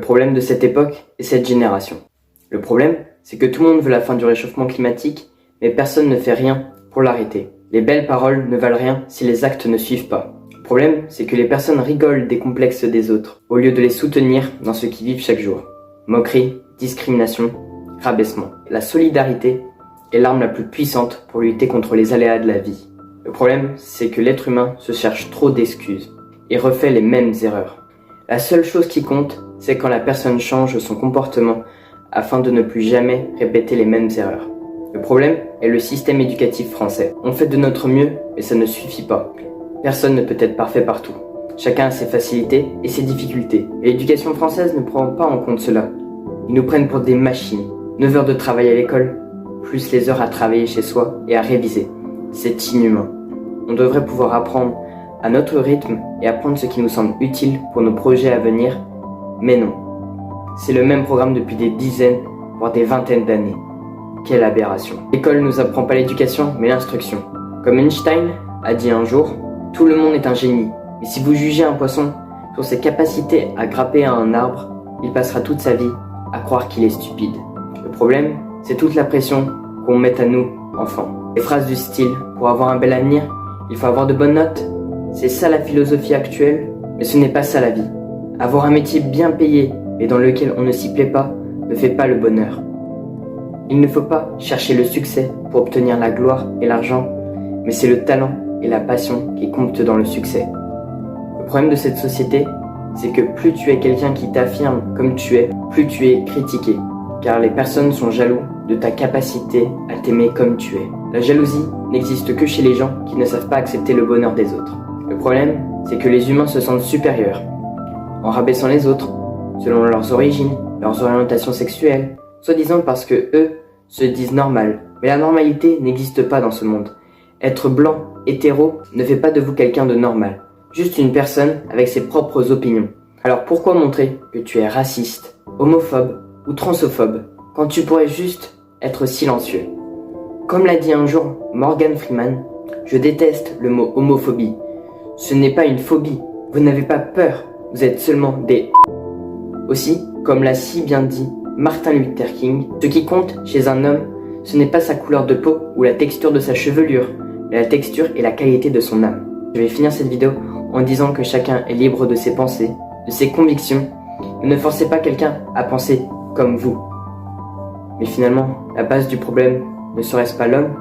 problème de cette époque et cette génération. Le problème, c'est que tout le monde veut la fin du réchauffement climatique, mais personne ne fait rien pour l'arrêter. Les belles paroles ne valent rien si les actes ne suivent pas. Le problème, c'est que les personnes rigolent des complexes des autres, au lieu de les soutenir dans ce qu'ils vivent chaque jour. Moquerie, discrimination, rabaissement. La solidarité est l'arme la plus puissante pour lutter contre les aléas de la vie. Le problème, c'est que l'être humain se cherche trop d'excuses et refait les mêmes erreurs. La seule chose qui compte, c'est quand la personne change son comportement afin de ne plus jamais répéter les mêmes erreurs. Le problème est le système éducatif français. On fait de notre mieux, mais ça ne suffit pas. Personne ne peut être parfait partout. Chacun a ses facilités et ses difficultés. Et l'éducation française ne prend pas en compte cela. Ils nous prennent pour des machines. 9 heures de travail à l'école, plus les heures à travailler chez soi et à réviser. C'est inhumain. On devrait pouvoir apprendre à notre rythme et apprendre ce qui nous semble utile pour nos projets à venir, mais non. C'est le même programme depuis des dizaines, voire des vingtaines d'années. Quelle aberration. L'école nous apprend pas l'éducation, mais l'instruction. Comme Einstein a dit un jour, tout le monde est un génie, mais si vous jugez un poisson sur ses capacités à grimper à un arbre, il passera toute sa vie à croire qu'il est stupide. Le problème, c'est toute la pression qu'on met à nous, enfants. Les phrases du style « pour avoir un bel avenir, il faut avoir de bonnes notes », c'est ça la philosophie actuelle, mais ce n'est pas ça la vie. Avoir un métier bien payé, mais dans lequel on ne s'y plaît pas, ne fait pas le bonheur. Il ne faut pas chercher le succès pour obtenir la gloire et l'argent, mais c'est le talent et la passion qui comptent dans le succès. Le problème de cette société, c'est que plus tu es quelqu'un qui t'affirme comme tu es, plus tu es critiqué, car les personnes sont jaloux de ta capacité à t'aimer comme tu es. La jalousie n'existe que chez les gens qui ne savent pas accepter le bonheur des autres. Le problème, c'est que les humains se sentent supérieurs, en rabaissant les autres, selon leurs origines, leurs orientations sexuelles, soi-disant parce que eux se disent normal. Mais la normalité n'existe pas dans ce monde. Être blanc, hétéro, ne fait pas de vous quelqu'un de normal. Juste une personne avec ses propres opinions. Alors pourquoi montrer que tu es raciste, homophobe ou transphobe quand tu pourrais juste être silencieux? Comme l'a dit un jour Morgan Freeman, je déteste le mot homophobie. Ce n'est pas une phobie, vous n'avez pas peur, vous êtes seulement des... Aussi, comme l'a si bien dit Martin Luther King, ce qui compte chez un homme, ce n'est pas sa couleur de peau ou la texture de sa chevelure, mais la texture et la qualité de son âme. Je vais finir cette vidéo en disant que chacun est libre de ses pensées, de ses convictions, mais ne forcez pas quelqu'un à penser comme vous. Mais finalement, la base du problème, ne serait-ce pas l'homme ?